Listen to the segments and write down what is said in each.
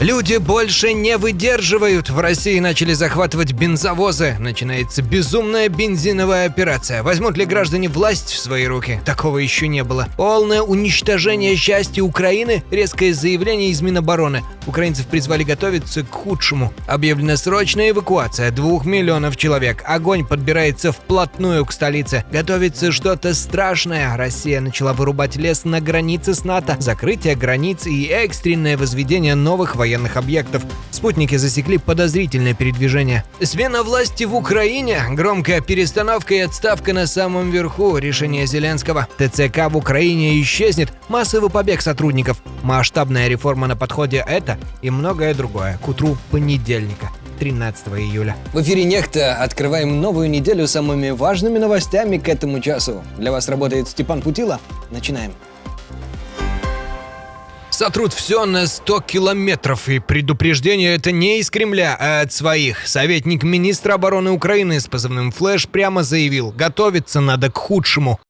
Люди больше не выдерживают. В России начали захватывать бензовозы. Начинается безумная бензиновая операция. Возьмут ли граждане власть в свои руки? Такого еще не было. Полное уничтожение счастья Украины. Резкое заявление из Минобороны. Украинцев призвали готовиться к худшему. Объявлена срочная эвакуация 2 миллионов человек. Огонь подбирается вплотную к столице. Готовится что-то страшное. Россия начала вырубать лес на границе с НАТО. Закрытие границ и экстренное возведение новых военных объектов. Спутники засекли подозрительное передвижение. Смена власти в Украине, громкая перестановка и отставка на самом верху. Решение Зеленского. ТЦК в Украине исчезнет. Массовый побег сотрудников. Масштабная реформа на подходе. Это и многое другое. К утру понедельника, 13 июля. В эфире «Нехта». Открываем новую неделю самыми важными новостями к этому часу. Для вас работает Степан Путила. Начинаем. Сотрут все на 100 километров, и предупреждение это не из Кремля, а от своих. Советник министра обороны Украины с позывным «Флэш» прямо заявил, готовиться надо к худшему.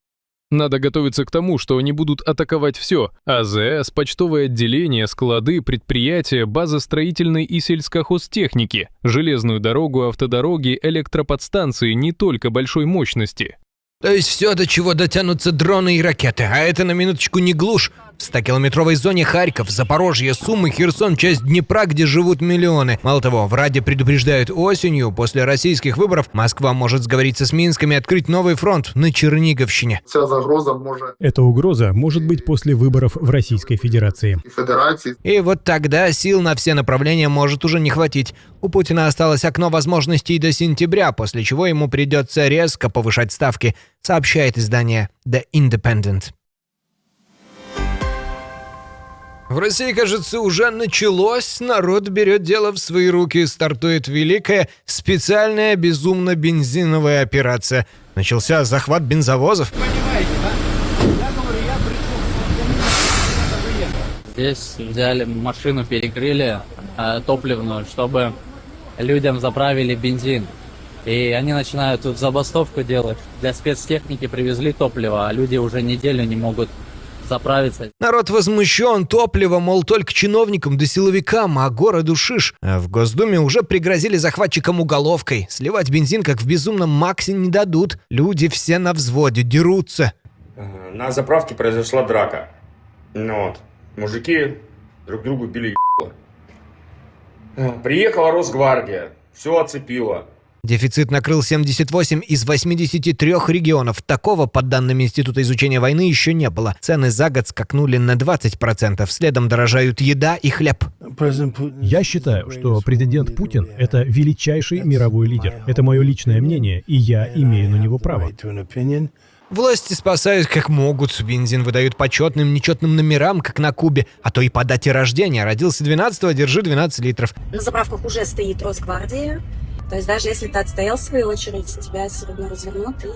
Надо готовиться к тому, что они будут атаковать все. АЗС, почтовое отделение, склады, предприятия, база строительной и сельскохозтехники, железную дорогу, автодороги, электроподстанции не только большой мощности. То есть все, до чего дотянутся дроны и ракеты. А это на минуточку не глушь. В 100-километровой зоне Харьков, Запорожье, Сумы, Херсон, часть Днепра, где живут миллионы. Мало того, в Раде предупреждают, осенью, после российских выборов, Москва может сговориться с Минском и открыть новый фронт на Черниговщине. Эта угроза может быть после выборов в Российской Федерации. И вот тогда сил на все направления может уже не хватить. У Путина осталось окно возможностей до сентября, после чего ему придется резко повышать ставки, сообщает издание The Independent. В России, кажется, уже началось. Народ берет дело в свои руки. Стартует великая специальная безумно-бензиновая операция. Начался захват бензовозов. Здесь взяли машину, перекрыли топливную, чтобы людям заправили бензин. И они начинают тут забастовку делать. Для спецтехники привезли топливо, а люди уже неделю не могут заправиться. Народ возмущен, топливо, мол, только чиновникам да силовикам, а городу шиш. А в Госдуме уже пригрозили захватчикам уголовкой. Сливать бензин, как в безумном Максе, не дадут. Люди все на взводе, дерутся. На заправке произошла драка. Мужики друг другу били ебало. Приехала Росгвардия, все оцепила. Дефицит накрыл 78 из 83 регионов. Такого, по данным Института изучения войны, еще не было. Цены за год скакнули на 20%. Следом дорожают еда и хлеб. Я считаю, что президент Путин – это величайший мировой лидер. Это мое личное мнение, и я имею на него право. Власти спасают как могут. Бензин выдают по четным, нечетным номерам, как на Кубе. А то и по дате рождения. Родился 12-го, держи 12 литров. На заправках уже стоит Росгвардия. То есть даже если ты отстоял свою очередь, тебя все равно развернут, и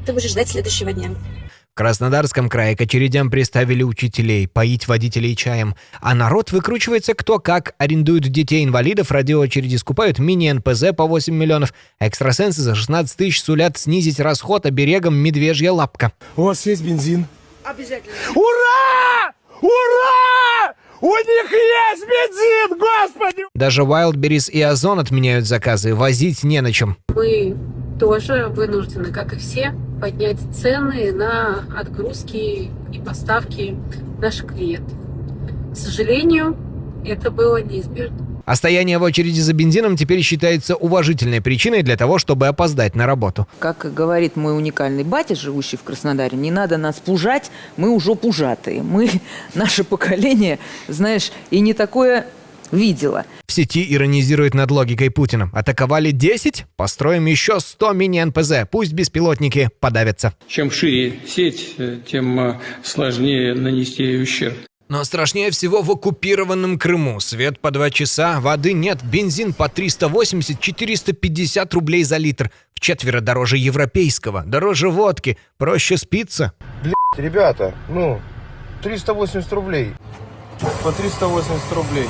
ты будешь ждать следующего дня. В Краснодарском крае к очередям приставили учителей, поить водителей чаем. А народ выкручивается кто как. Арендуют детей-инвалидов, ради очереди скупают мини-НПЗ по 8 миллионов. Экстрасенсы за 16 тысяч сулят снизить расход оберегом медвежья лапка. У вас есть бензин? Обязательно. Ура! Ура! У них есть бензин, господи! Даже Wildberries и Озон отменяют заказы, возить не на чем. Мы тоже вынуждены, как и все, поднять цены на отгрузки и поставки наших клиентов. К сожалению, это было неизбежно. А стояние в очереди за бензином теперь считается уважительной причиной для того, чтобы опоздать на работу. Как говорит мой уникальный батя, живущий в Краснодаре, не надо нас пужать, мы уже пужатые. Наше поколение, знаешь, и не такое видело. В сети иронизируют над логикой Путина. Атаковали 10? Построим еще 100 мини-НПЗ. Пусть беспилотники подавятся. Чем шире сеть, тем сложнее нанести ей ущерб. Но страшнее всего в оккупированном Крыму. Свет по 2 часа, воды нет, бензин по 380-450 рублей за литр. Вчетверо дороже европейского, дороже водки, проще спится. Ребята, 380 рублей. По 380 рублей.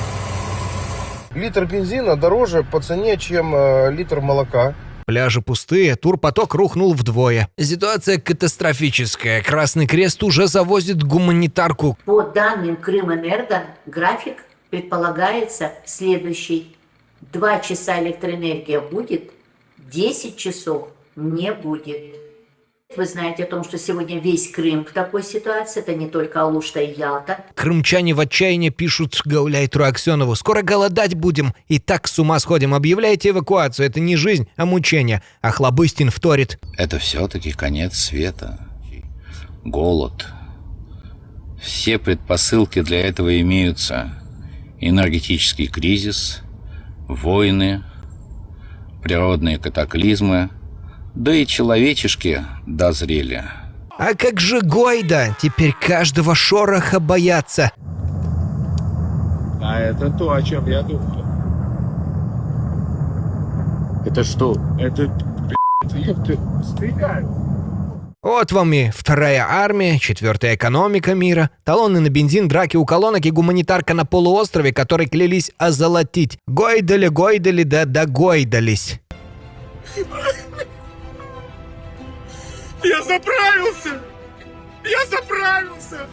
Литр бензина дороже по цене, чем литр молока. Пляжи пустые, турпоток рухнул вдвое. Ситуация катастрофическая. Красный Крест уже завозит гуманитарку. По данным Крымэнерго, график предполагается следующий. 2 часа электроэнергия будет, 10 часов не будет. Вы знаете о том, что сегодня весь Крым в такой ситуации, это не только Алушта и Ялта. Крымчане в отчаянии пишут гауляйтеру Аксенову: «Скоро голодать будем, и так с ума сходим. Объявляйте эвакуацию, это не жизнь, а мучение». А Хлобыстин вторит: это все-таки конец света. Голод. Все предпосылки для этого имеются. Энергетический кризис, войны, природные катаклизмы, да и человечешки дозрели. А как же Гойда? Теперь каждого шороха боятся. А это то, о чем я думаю. Это что? Это, блядь, стреляют. Вот вам и 2-я армия, 4-я экономика мира, талоны на бензин, драки у колонок и гуманитарка на полуострове, которые клялись озолотить. Гойдали, да догойдались. Я заправился! Я заправился!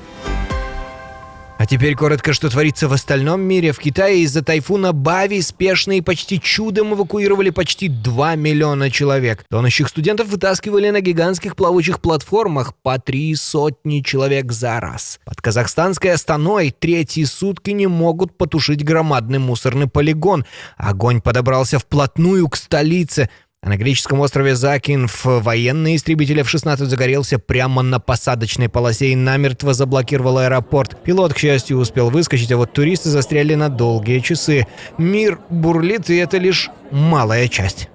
А теперь коротко, что творится в остальном мире. В Китае из-за тайфуна Бави спешно и почти чудом эвакуировали почти 2 миллиона человек. Тонущих студентов вытаскивали на гигантских плавучих платформах по 300 человек за раз. Под казахстанской Астаной 3-й сутки не могут потушить громадный мусорный полигон. Огонь подобрался вплотную к столице. А на греческом острове Закинф военный истребитель F-16 загорелся прямо на посадочной полосе и намертво заблокировал аэропорт. Пилот, к счастью, успел выскочить, а вот туристы застряли на долгие часы. Мир бурлит, и это лишь малая часть.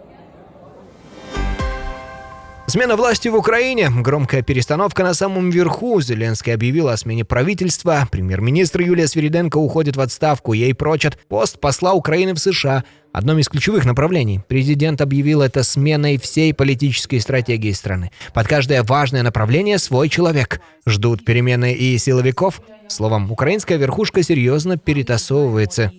Смена власти в Украине. Громкая перестановка на самом верху. Зеленский объявил о смене правительства. Премьер-министр Юлия Свириденко уходит в отставку. Ей прочат пост посла Украины в США. Одном из ключевых направлений. Президент объявил это сменой всей политической стратегии страны. Под каждое важное направление свой человек. Ждут перемены и силовиков. Словом, украинская верхушка серьезно перетасовывается.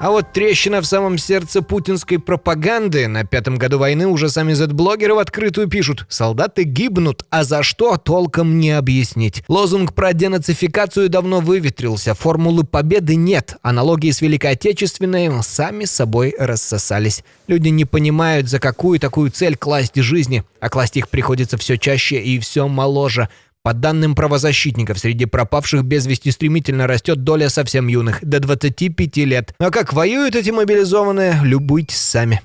А вот трещина в самом сердце путинской пропаганды. На 5-м году войны уже сами Z-блогеры в открытую пишут: солдаты гибнут, а за что толком не объяснить. Лозунг про денацификацию давно выветрился, формулы победы нет, аналогии с Великой Отечественной сами собой рассосались. Люди не понимают, за какую такую цель класть жизни, а класть их приходится все чаще и все моложе. По данным правозащитников, среди пропавших без вести стремительно растет доля совсем юных, до 25 лет. А как воюют эти мобилизованные, любуйтесь сами.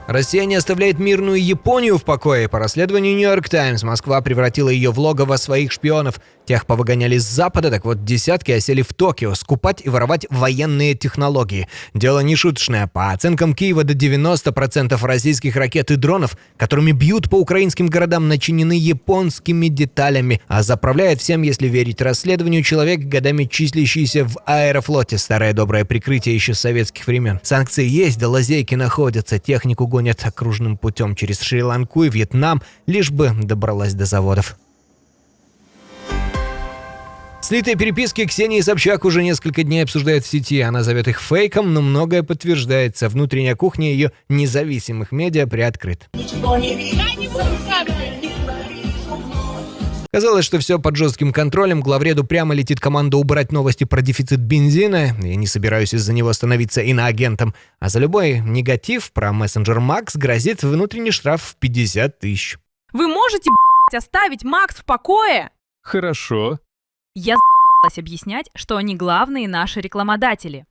Россия не оставляет мирную Японию в покое. По расследованию Нью-Йорк Таймс, Москва превратила ее в логово своих шпионов. Тех повыгоняли с Запада, так вот десятки осели в Токио скупать и воровать военные технологии. Дело не шуточное. По оценкам Киева, до 90% российских ракет и дронов, которыми бьют по украинским городам, начинены японскими деталями. А заправляет всем, если верить расследованию, человек, годами числящийся в Аэрофлоте. Старое доброе прикрытие еще с советских времен. Санкции есть, да лазейки находятся. Технику гонят окружным путем через Шри-Ланку и Вьетнам, лишь бы добралась до заводов. Слитые переписки Ксении Собчак уже несколько дней обсуждают в сети. Она зовет их фейком, но многое подтверждается. Внутренняя кухня ее независимых медиа приоткрыта. Казалось, что все под жестким контролем. Главреду прямо летит команда убрать новости про дефицит бензина. Я не собираюсь из-за него становиться иноагентом. А за любой негатив про мессенджер Макс грозит внутренний штраф в 50 тысяч. Вы можете, оставить Макс в покое? Хорошо. Я объяснять, что они главные наши рекламодатели.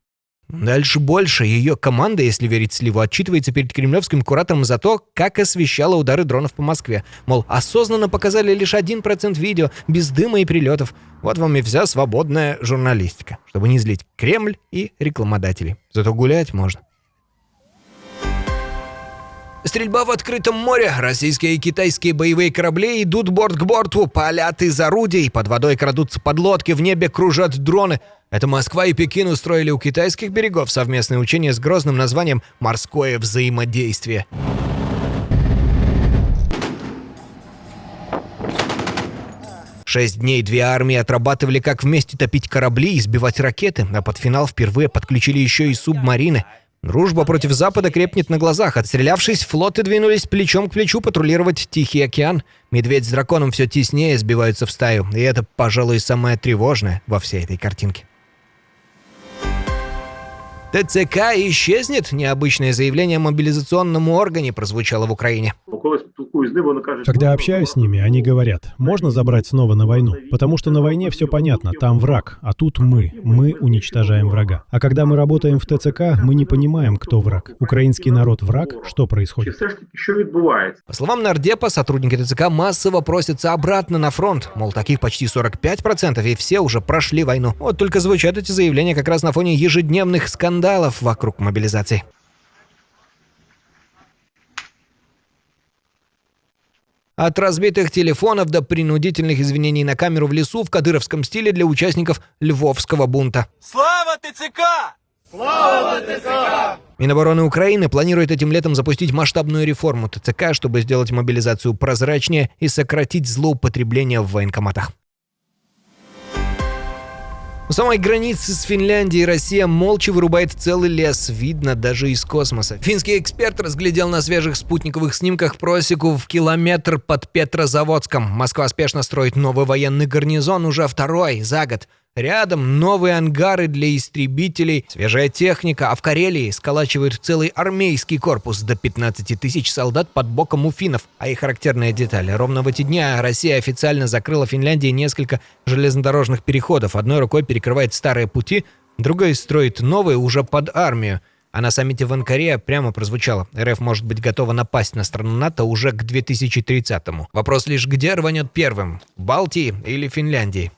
Дальше больше. Ее команда, если верить Сливу, отчитывается перед кремлевским куратором за то, как освещала удары дронов по Москве. Мол, осознанно показали лишь 1% видео, без дыма и прилетов. Вот вам и вся свободная журналистика, чтобы не злить Кремль и рекламодателей. Зато гулять можно. Стрельба в открытом море. Российские и китайские боевые корабли идут борт к борту, палят из орудий. Под водой крадутся подлодки, в небе кружат дроны. Это Москва и Пекин устроили у китайских берегов совместное учение с грозным названием «Морское взаимодействие». Шесть дней две армии отрабатывали, как вместе топить корабли и сбивать ракеты, а под финал впервые подключили еще и субмарины. Дружба против Запада крепнет на глазах. Отстрелявшись, флоты двинулись плечом к плечу патрулировать Тихий океан. Медведь с драконом все теснее сбиваются в стаю. И это, пожалуй, самое тревожное во всей этой картинке. ТЦК исчезнет? Необычное заявление о мобилизационном органе прозвучало в Украине. Когда общаюсь с ними, они говорят, можно забрать снова на войну, потому что на войне все понятно, там враг, а тут мы уничтожаем врага. А когда мы работаем в ТЦК, мы не понимаем, кто враг. Украинский народ враг, что происходит? По словам нардепа, сотрудники ТЦК массово просятся обратно на фронт. Мол, таких почти 45%, и все уже прошли войну. Вот только звучат эти заявления как раз на фоне ежедневных скандалов вокруг мобилизации. От разбитых телефонов до принудительных извинений на камеру в лесу в кадыровском стиле для участников Львовского бунта. Слава ТЦК! Слава ТЦК! Минобороны Украины планирует этим летом запустить масштабную реформу ТЦК, чтобы сделать мобилизацию прозрачнее и сократить злоупотребление в военкоматах. У самой границы с Финляндией Россия молча вырубает целый лес, видно даже из космоса. Финский эксперт разглядел на свежих спутниковых снимках просеку в километр под Петрозаводском. Москва спешно строит новый военный гарнизон, уже второй за год. Рядом новые ангары для истребителей, свежая техника, а в Карелии сколачивают целый армейский корпус до 15 тысяч солдат под боком у финнов. А и характерная деталь. Ровно в эти дни Россия официально закрыла Финляндии несколько железнодорожных переходов. Одной рукой перекрывает старые пути, другой строит новые уже под армию. А на саммите в Анкаре прямо прозвучало: РФ может быть готова напасть на страну НАТО уже к 2030-му. Вопрос лишь, где рванет первым – Балтии или Финляндии?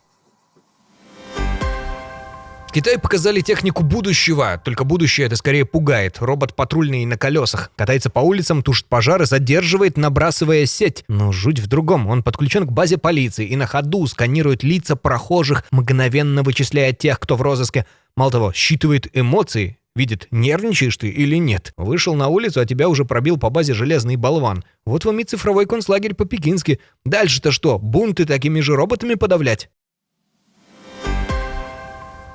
В Китае показали технику будущего, только будущее это скорее пугает. Робот патрульный на колесах. Катается по улицам, тушит пожары, задерживает, набрасывая сеть. Но жуть в другом. Он подключен к базе полиции и на ходу сканирует лица прохожих, мгновенно вычисляя тех, кто в розыске. Мало того, считывает эмоции. Видит, нервничаешь ты или нет. Вышел на улицу, а тебя уже пробил по базе железный болван. Вот вам и цифровой концлагерь по-пекински. Дальше-то что, бунты такими же роботами подавлять?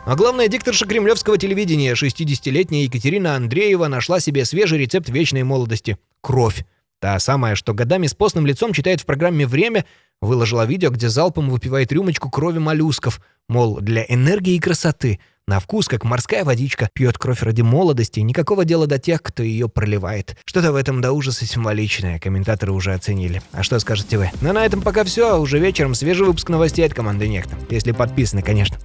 А главная дикторша кремлевского телевидения, 60-летняя Екатерина Андреева, нашла себе свежий рецепт вечной молодости – кровь. Та самая, что годами с постным лицом читает в программе «Время», выложила видео, где залпом выпивает рюмочку крови моллюсков. Мол, для энергии и красоты. На вкус, как морская водичка. Пьет кровь ради молодости. Никакого дела до тех, кто ее проливает. Что-то в этом до ужаса символичное. Комментаторы уже оценили. А что скажете вы? Ну, на этом пока все. Уже вечером свежий выпуск новостей от команды Нехта. Если подписаны, конечно.